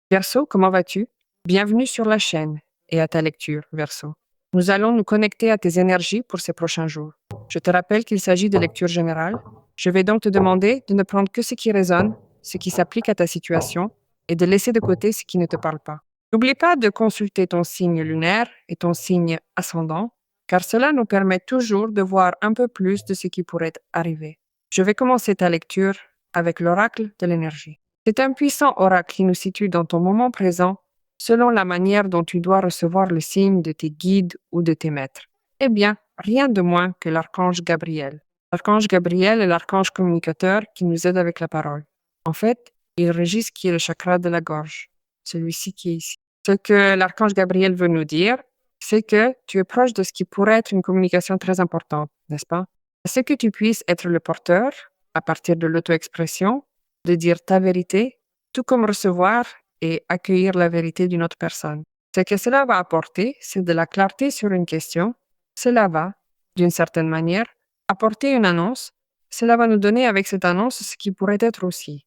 Verseau, comment vas-tu? Bienvenue sur la chaîne et à ta lecture, Verseau. Nous allons nous connecter à tes énergies pour ces prochains jours. Je te rappelle qu'il s'agit de lecture générale. Je vais donc te demander de ne prendre que ce qui résonne, ce qui s'applique à ta situation, et de laisser de côté ce qui ne te parle pas. N'oublie pas de consulter ton signe lunaire et ton signe ascendant, car cela nous permet toujours de voir un peu plus de ce qui pourrait arriver. Je vais commencer ta lecture avec l'oracle de l'énergie. C'est un puissant oracle qui nous situe dans ton moment présent selon la manière dont tu dois recevoir le signe de tes guides ou de tes maîtres. Eh bien, rien de moins que l'archange Gabriel. L'archange Gabriel est l'archange communicateur qui nous aide avec la parole. En fait, il régit ce qui est le chakra de la gorge, celui-ci qui est ici. Ce que l'archange Gabriel veut nous dire, c'est que tu es proche de ce qui pourrait être une communication très importante, n'est-ce pas? C'est que tu puisses être le porteur, à partir de l'auto-expression, de dire ta vérité, tout comme recevoir et accueillir la vérité d'une autre personne. Ce que cela va apporter, c'est de la clarté sur une question. Cela va, d'une certaine manière, apporter une annonce. Cela va nous donner avec cette annonce ce qui pourrait être aussi.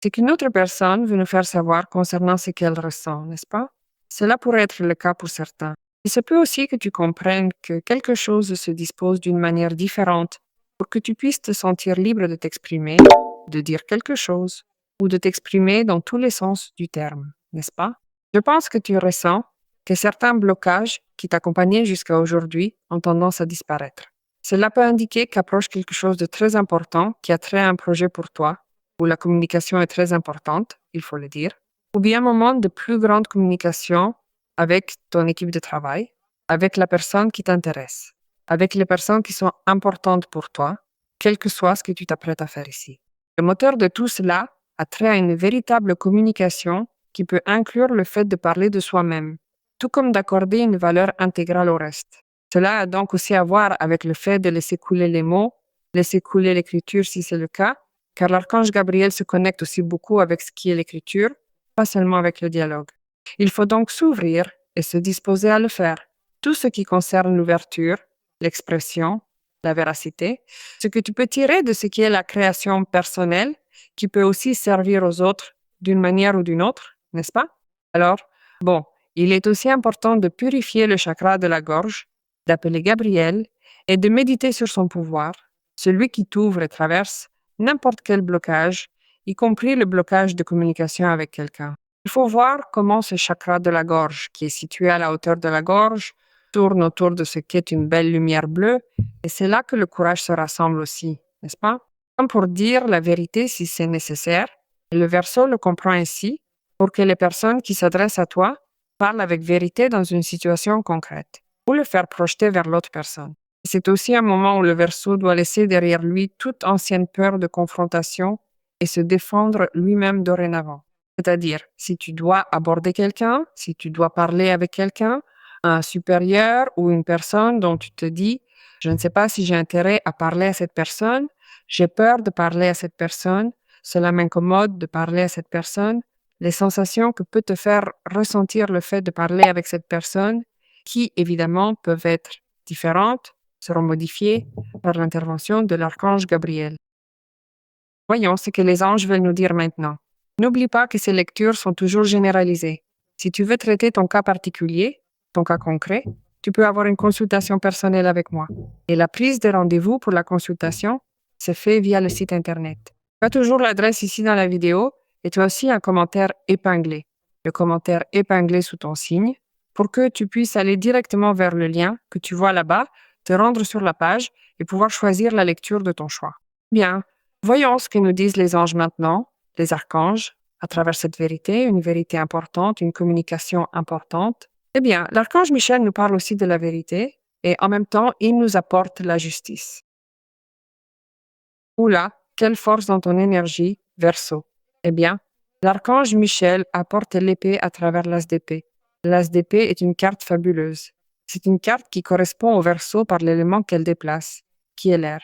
C'est qu'une autre personne veut nous faire savoir concernant ce qu'elle ressent, n'est-ce pas? Cela pourrait être le cas pour certains. Il se peut aussi que tu comprennes que quelque chose se dispose d'une manière différente pour que tu puisses te sentir libre de t'exprimer, de dire quelque chose ou de t'exprimer dans tous les sens du terme, n'est-ce pas? Je pense que tu ressens que certains blocages qui t'accompagnaient jusqu'à aujourd'hui ont tendance à disparaître. Cela peut indiquer qu'approche quelque chose de très important qui a trait à un projet pour toi, où la communication est très importante, il faut le dire, ou bien un moment de plus grande communication avec ton équipe de travail, avec la personne qui t'intéresse, avec les personnes qui sont importantes pour toi, quel que soit ce que tu t'apprêtes à faire ici. Le moteur de tout cela a trait à une véritable communication qui peut inclure le fait de parler de soi-même, tout comme d'accorder une valeur intégrale au reste. Cela a donc aussi à voir avec le fait de laisser couler les mots, laisser couler l'écriture si c'est le cas, car l'archange Gabriel se connecte aussi beaucoup avec ce qui est l'écriture, pas seulement avec le dialogue. Il faut donc s'ouvrir et se disposer à le faire. Tout ce qui concerne l'ouverture, l'expression, la véracité, ce que tu peux tirer de ce qui est la création personnelle, qui peut aussi servir aux autres d'une manière ou d'une autre, n'est-ce pas? Alors, bon, il est aussi important de purifier le chakra de la gorge, d'appeler Gabriel et de méditer sur son pouvoir, celui qui t'ouvre et traverse n'importe quel blocage, y compris le blocage de communication avec quelqu'un. Il faut voir comment ce chakra de la gorge, qui est situé à la hauteur de la gorge, tourne autour de ce qu'est une belle lumière bleue, et c'est là que le courage se rassemble aussi, n'est-ce pas? Comme pour dire la vérité si c'est nécessaire, et le Verseau le comprend ainsi, pour que les personnes qui s'adressent à toi parlent avec vérité dans une situation concrète, ou le faire projeter vers l'autre personne. C'est aussi un moment où le Verseau doit laisser derrière lui toute ancienne peur de confrontation et se défendre lui-même dorénavant. C'est-à-dire, si tu dois aborder quelqu'un, si tu dois parler avec quelqu'un, un supérieur ou une personne dont tu te dis, je ne sais pas si j'ai intérêt à parler à cette personne, j'ai peur de parler à cette personne, cela m'incommode de parler à cette personne, les sensations que peut te faire ressentir le fait de parler avec cette personne, qui évidemment peuvent être différentes, seront modifiées par l'intervention de l'archange Gabriel. Voyons ce que les anges veulent nous dire maintenant. N'oublie pas que ces lectures sont toujours généralisées. Si tu veux traiter ton cas particulier, ton cas concret, tu peux avoir une consultation personnelle avec moi. Et la prise de rendez-vous pour la consultation se fait via le site Internet. Tu as toujours l'adresse ici dans la vidéo et tu as aussi un commentaire épinglé. Le commentaire épinglé sous ton signe pour que tu puisses aller directement vers le lien que tu vois là-bas, te rendre sur la page et pouvoir choisir la lecture de ton choix. Bien, voyons ce que nous disent les anges maintenant, les archanges, à travers cette vérité, une vérité importante, une communication importante. Eh bien, l'archange Michel nous parle aussi de la vérité et en même temps, il nous apporte la justice. Oula, quelle force dans ton énergie, Verseau. Eh bien, l'archange Michel apporte l'épée à travers l'as d'épée. L'as d'épée est une carte fabuleuse. C'est une carte qui correspond au Verseau par l'élément qu'elle déplace, qui est l'air.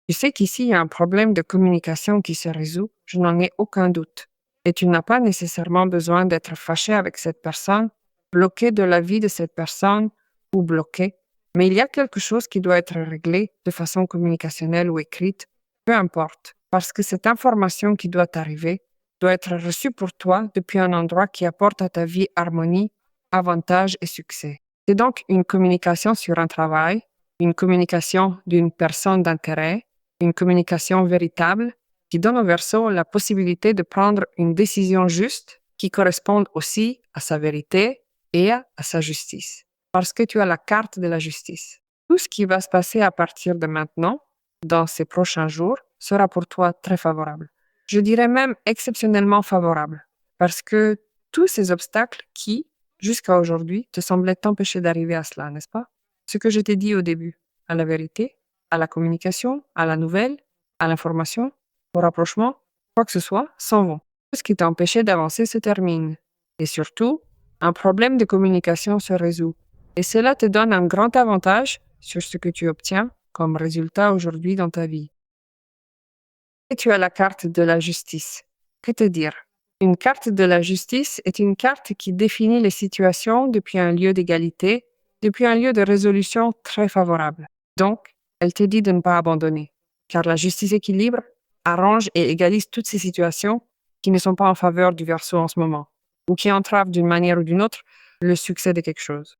Tu sais qu'ici, il y a un problème de communication qui se résout, je n'en ai aucun doute. Et tu n'as pas nécessairement besoin d'être fâché avec cette personne, bloqué de la vie de cette personne ou bloqué. Mais il y a quelque chose qui doit être réglé de façon communicationnelle ou écrite, peu importe. parce que cette information qui doit t'arriver doit être reçue pour toi depuis un endroit qui apporte à ta vie harmonie, avantage et succès. C'est donc une communication sur un travail, une communication d'une personne d'intérêt, une communication véritable qui donne au Verseau la possibilité de prendre une décision juste qui corresponde aussi à sa vérité et à sa justice. Parce que tu as la carte de la justice. Tout ce qui va se passer à partir de maintenant, dans ces prochains jours, sera pour toi très favorable. Je dirais même exceptionnellement favorable, parce que tous ces obstacles qui, jusqu'à aujourd'hui, te semblaient t'empêcher d'arriver à cela, n'est-ce pas? Ce que je t'ai dit au début, à la vérité, à la communication, à la nouvelle, à l'information, au rapprochement, quoi que ce soit, s'en vont. Tout ce qui t'a empêché d'avancer se termine. Et surtout, un problème de communication se résout. Et cela te donne un grand avantage sur ce que tu obtiens comme résultat aujourd'hui dans ta vie. Et tu as la carte de la justice. Que te dire? Une carte de la justice est une carte qui définit les situations depuis un lieu d'égalité, depuis un lieu de résolution très favorable. Donc, elle te dit de ne pas abandonner, car la justice équilibre, arrange et égalise toutes ces situations qui ne sont pas en faveur du Verseau en ce moment, ou qui entravent d'une manière ou d'une autre le succès de quelque chose.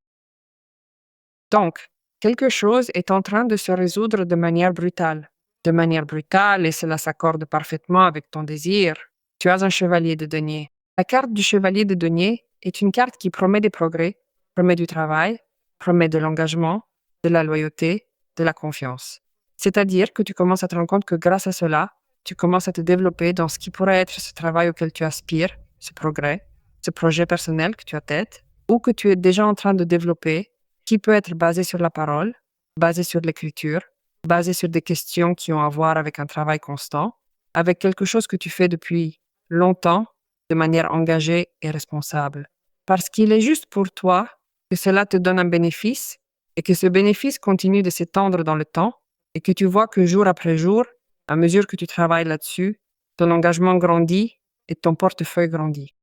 Donc, quelque chose est en train de se résoudre de manière brutale. De manière brutale, et cela s'accorde parfaitement avec ton désir. Tu as un chevalier de denier. La carte du chevalier de denier est une carte qui promet des progrès, promet du travail, promet de l'engagement, de la loyauté, de la confiance. C'est-à-dire que tu commences à te rendre compte que grâce à cela, tu commences à te développer dans ce qui pourrait être ce travail auquel tu aspires, ce progrès, ce projet personnel que tu as tête, ou que tu es déjà en train de développer, qui peut être basé sur la parole, basé sur l'écriture, basé sur des questions qui ont à voir avec un travail constant, avec quelque chose que tu fais depuis longtemps, de manière engagée et responsable. Parce qu'il est juste pour toi que cela te donne un bénéfice et que ce bénéfice continue de s'étendre dans le temps et que tu vois que jour après jour, à mesure que tu travailles là-dessus, ton engagement grandit et ton portefeuille grandit.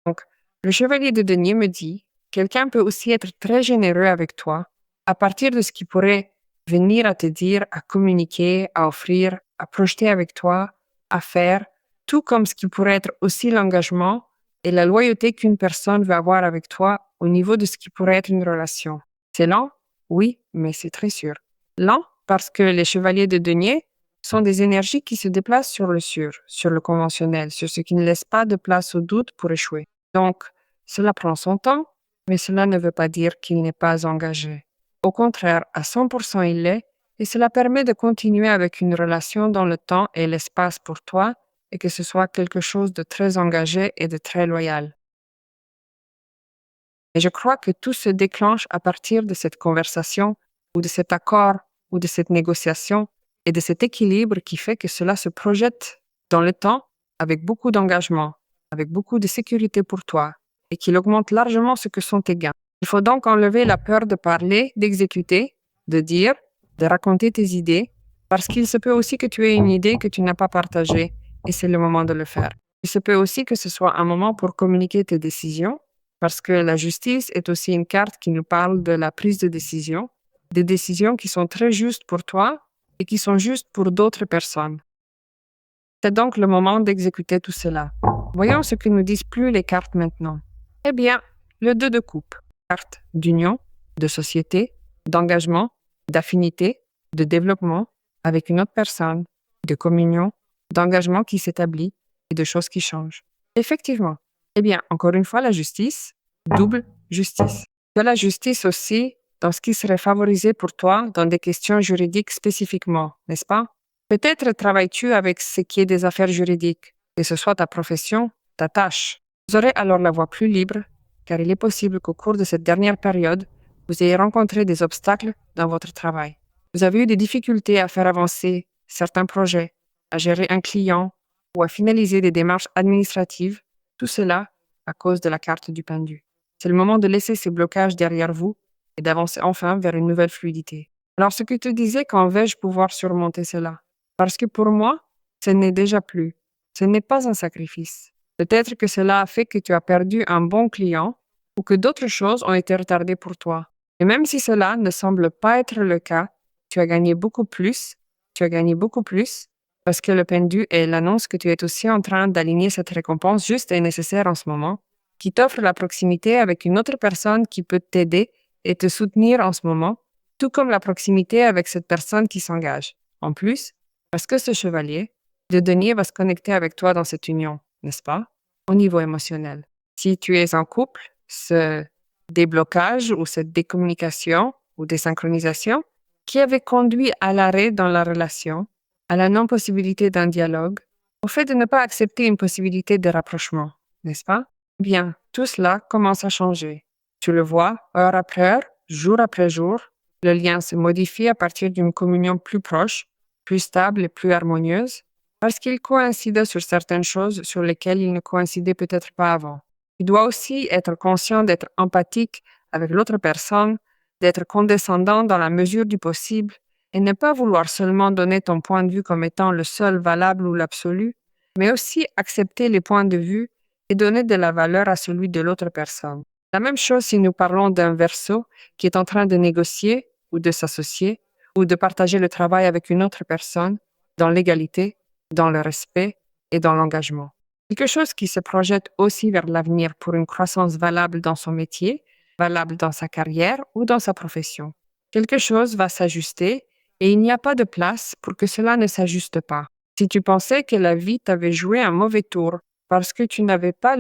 Donc, le chevalier de denier me dit, quelqu'un peut aussi être très généreux avec toi à partir de ce qui pourrait venir à te dire, à communiquer, à offrir, à projeter avec toi, à faire, tout comme ce qui pourrait être aussi l'engagement et la loyauté qu'une personne veut avoir avec toi au niveau de ce qui pourrait être une relation. C'est lent? Oui, mais c'est très sûr. Lent parce que les chevaliers de denier sont des énergies qui se déplacent sur le sûr, sur le conventionnel, sur ce qui ne laisse pas de place au doute pour échouer. Donc, cela prend son temps, mais cela ne veut pas dire qu'il n'est pas engagé. Au contraire, à 100% il l'est, et cela permet de continuer avec une relation dans le temps et l'espace pour toi, et que ce soit quelque chose de très engagé et de très loyal. Et je crois que tout se déclenche à partir de cette conversation, ou de cet accord, ou de cette négociation, et de cet équilibre qui fait que cela se projette dans le temps avec beaucoup d'engagement, avec beaucoup de sécurité pour toi, et qu'il augmente largement ce que sont tes gains. Il faut donc enlever la peur de parler, d'exécuter, de dire, de raconter tes idées, parce qu'il se peut aussi que tu aies une idée que tu n'as pas partagée, et c'est le moment de le faire. Il se peut aussi que ce soit un moment pour communiquer tes décisions, parce que la justice est aussi une carte qui nous parle de la prise de décision, des décisions qui sont très justes pour toi et qui sont justes pour d'autres personnes. C'est donc le moment d'exécuter tout cela. Voyons ce que nous disent plus les cartes maintenant. Eh bien, le 2 de coupe. Carte d'union, de société, d'engagement, d'affinité, de développement avec une autre personne, de communion, d'engagement qui s'établit et de choses qui changent. Effectivement. Eh bien, encore une fois, la justice, double justice. Tu as la justice aussi dans ce qui serait favorisé pour toi dans des questions juridiques spécifiquement, n'est-ce pas? Peut-être travailles-tu avec ce qui est des affaires juridiques, que ce soit ta profession, ta tâche. Vous aurez alors la voie plus libre, car il est possible qu'au cours de cette dernière période, vous ayez rencontré des obstacles dans votre travail. Vous avez eu des difficultés à faire avancer certains projets, à gérer un client ou à finaliser des démarches administratives, tout cela à cause de la carte du pendu. C'est le moment de laisser ces blocages derrière vous et d'avancer enfin vers une nouvelle fluidité. Alors, ce que tu disais, quand vais-je pouvoir surmonter cela? Parce que pour moi, ce n'est déjà plus. Ce n'est pas un sacrifice. Peut-être que cela a fait que tu as perdu un bon client ou que d'autres choses ont été retardées pour toi. Et même si cela ne semble pas être le cas, tu as gagné beaucoup plus, parce que le pendu est l'annonce que tu es aussi en train d'aligner cette récompense juste et nécessaire en ce moment, qui t'offre la proximité avec une autre personne qui peut t'aider et te soutenir en ce moment, tout comme la proximité avec cette personne qui s'engage. En plus, parce que ce chevalier, le denier va se connecter avec toi dans cette union, n'est-ce pas? Au niveau émotionnel. Si tu es en couple, ce déblocage ou cette décommunication ou désynchronisation qui avait conduit à l'arrêt dans la relation, à la non-possibilité d'un dialogue, au fait de ne pas accepter une possibilité de rapprochement, n'est-ce pas? Bien, tout cela commence à changer. Tu le vois, heure après heure, jour après jour, le lien se modifie à partir d'une communion plus proche, plus stable et plus harmonieuse, parce qu'il coïncide sur certaines choses sur lesquelles il ne coïncidait peut-être pas avant. Tu dois aussi être conscient d'être empathique avec l'autre personne, d'être condescendant dans la mesure du possible et ne pas vouloir seulement donner ton point de vue comme étant le seul valable ou l'absolu, mais aussi accepter les points de vue et donner de la valeur à celui de l'autre personne. La même chose si nous parlons d'un Verseau qui est en train de négocier ou de s'associer ou de partager le travail avec une autre personne dans l'égalité, dans le respect et dans l'engagement. Quelque chose qui se projette aussi vers l'avenir pour une croissance valable dans son métier, valable dans sa carrière ou dans sa profession. Quelque chose va s'ajuster et il n'y a pas de place pour que cela ne s'ajuste pas. Si tu pensais que la vie t'avait joué un mauvais tour parce que tu n'avais pas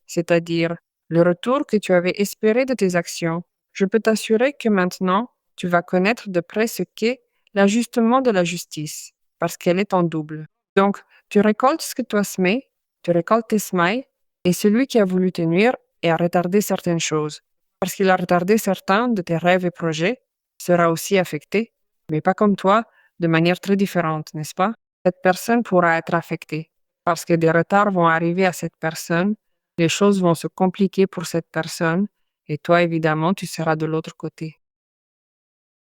c'est-à-dire le retour que tu avais espéré de tes actions, je peux t'assurer que maintenant, tu vas connaître de près ce qu'est l'ajustement de la justice, parce qu'elle est en double. Donc, tu récoltes ce que tu as semé, tu récoltes tes semailles, et celui qui a voulu te nuire et a retardé certaines choses, parce qu'il a retardé certains de tes rêves et projets, sera aussi affecté, mais pas comme toi, de manière très différente, n'est-ce pas? Cette personne pourra être affectée, parce que des retards vont arriver à cette personne, les choses vont se compliquer pour cette personne, et toi, évidemment, tu seras de l'autre côté.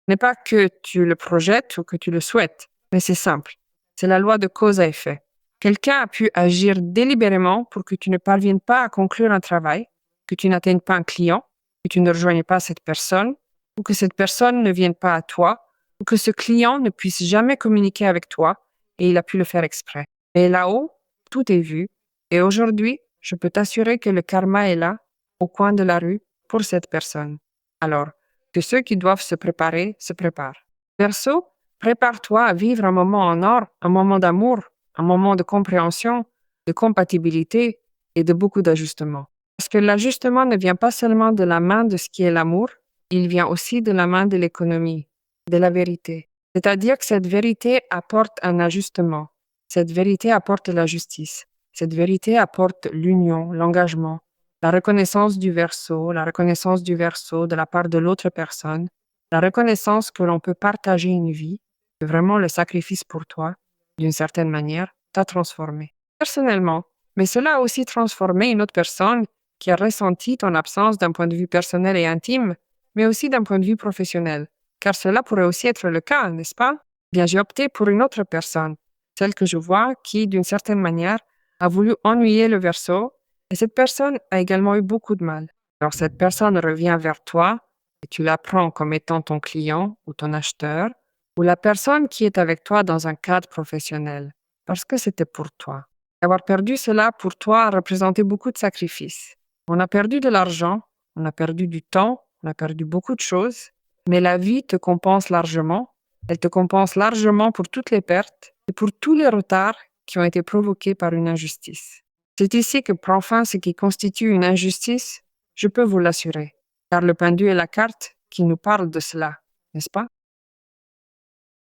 Ce n'est pas que tu le projettes ou que tu le souhaites, mais c'est simple. C'est la loi de cause à effet. Quelqu'un a pu agir délibérément pour que tu ne parviennes pas à conclure un travail, que tu n'atteignes pas un client, que tu ne rejoignes pas cette personne, ou que cette personne ne vienne pas à toi, ou que ce client ne puisse jamais communiquer avec toi, et il a pu le faire exprès. Mais là-haut, tout est vu, et aujourd'hui, je peux t'assurer que le karma est là, au coin de la rue, pour cette personne. Alors, que ceux qui doivent se préparer se préparent. Verseau, prépare-toi à vivre un moment en or, un moment d'amour, un moment de compréhension, de compatibilité et de beaucoup d'ajustements. Parce que l'ajustement ne vient pas seulement de la main de ce qui est l'amour, il vient aussi de la main de l'économie, de la vérité. C'est-à-dire que cette vérité apporte un ajustement. Cette vérité apporte la justice. Cette vérité apporte l'union, l'engagement, la reconnaissance du Verseau, la reconnaissance du Verseau de la part de l'autre personne, la reconnaissance que l'on peut partager une vie, que vraiment le sacrifice pour toi, d'une certaine manière, t'a transformé. Personnellement, mais cela a aussi transformé une autre personne qui a ressenti ton absence d'un point de vue personnel et intime, mais aussi d'un point de vue professionnel. Car cela pourrait aussi être le cas, n'est-ce pas? Bien, j'ai opté pour une autre personne, celle que je vois qui, d'une certaine manière, a voulu ennuyer le Verseau, et cette personne a également eu beaucoup de mal. Alors cette personne revient vers toi et tu la prends comme étant ton client ou ton acheteur, ou la personne qui est avec toi dans un cadre professionnel, parce que c'était pour toi. Avoir perdu cela pour toi a représenté beaucoup de sacrifices. On a perdu de l'argent, on a perdu du temps, on a perdu beaucoup de choses, mais la vie te compense largement. Elle te compense largement pour toutes les pertes et pour tous les retards qui ont été provoqués par une injustice. C'est ici que prend fin ce qui constitue une injustice, je peux vous l'assurer, car le pendu est la carte qui nous parle de cela, n'est-ce pas?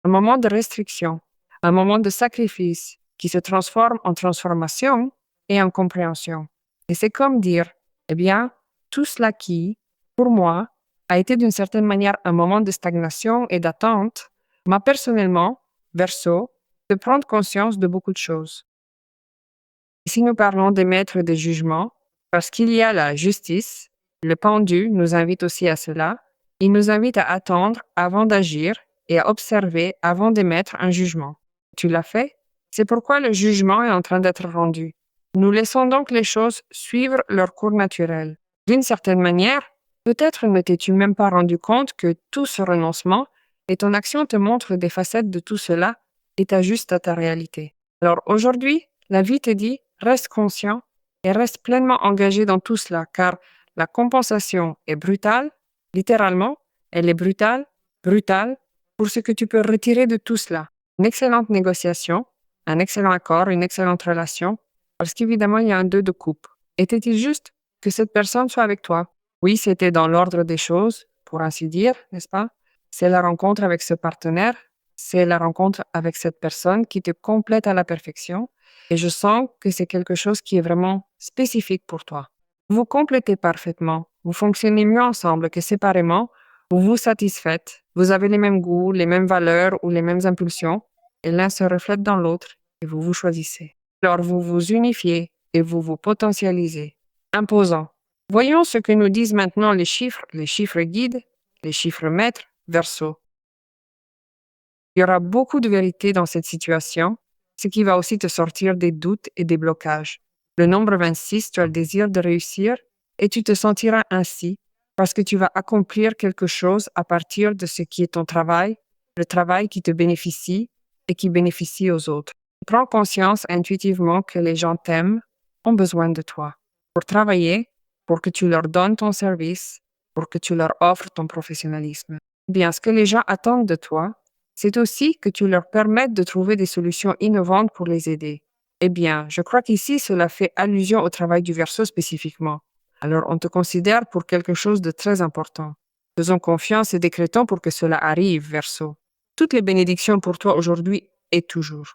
Un moment de restriction, un moment de sacrifice qui se transforme en transformation et en compréhension. Et c'est comme dire, eh bien, tout cela qui, pour moi, a été d'une certaine manière un moment de stagnation et d'attente, m'a personnellement, Verseau, de prendre conscience de beaucoup de choses. Si nous parlons des maîtres des jugements, parce qu'il y a la justice, le pendu nous invite aussi à cela, il nous invite à attendre avant d'agir et à observer avant d'émettre un jugement. Tu l'as fait? C'est pourquoi le jugement est en train d'être rendu. Nous laissons donc les choses suivre leur cours naturel. D'une certaine manière, peut-être ne t'es-tu même pas rendu compte que tout ce renoncement et ton action te montre des facettes de tout cela et t'ajuste à ta réalité. Alors aujourd'hui, la vie te dit, reste conscient et reste pleinement engagé dans tout cela, car la compensation est brutale, littéralement, elle est brutale, pour ce que tu peux retirer de tout cela. Une excellente négociation, un excellent accord, une excellente relation, parce qu'évidemment, il y a un 2 de coupe. Était-il juste que cette personne soit avec toi? Oui, c'était dans l'ordre des choses, pour ainsi dire, n'est-ce pas? C'est la rencontre avec ce partenaire, c'est la rencontre avec cette personne qui te complète à la perfection et je sens que c'est quelque chose qui est vraiment spécifique pour toi. Vous complétez parfaitement, vous fonctionnez mieux ensemble que séparément, vous vous satisfaites, vous avez les mêmes goûts, les mêmes valeurs ou les mêmes impulsions et l'un se reflète dans l'autre et vous vous choisissez. Alors vous vous unifiez et vous vous potentialisez. Imposant. Voyons ce que nous disent maintenant les chiffres guides, les chiffres maîtres, Verseau. Il y aura beaucoup de vérité dans cette situation, ce qui va aussi te sortir des doutes et des blocages. Le nombre 26, tu as le désir de réussir et tu te sentiras ainsi parce que tu vas accomplir quelque chose à partir de ce qui est ton travail, le travail qui te bénéficie et qui bénéficie aux autres. Prends conscience intuitivement que les gens t'aiment, ont besoin de toi pour travailler, pour que tu leur donnes ton service, pour que tu leur offres ton professionnalisme. Bien, ce que les gens attendent de toi, c'est aussi que tu leur permettes de trouver des solutions innovantes pour les aider. Eh bien, je crois qu'ici, cela fait allusion au travail du Verseau spécifiquement. Alors, on te considère pour quelque chose de très important. Faisons confiance et décrétons pour que cela arrive, Verseau. Toutes les bénédictions pour toi aujourd'hui et toujours.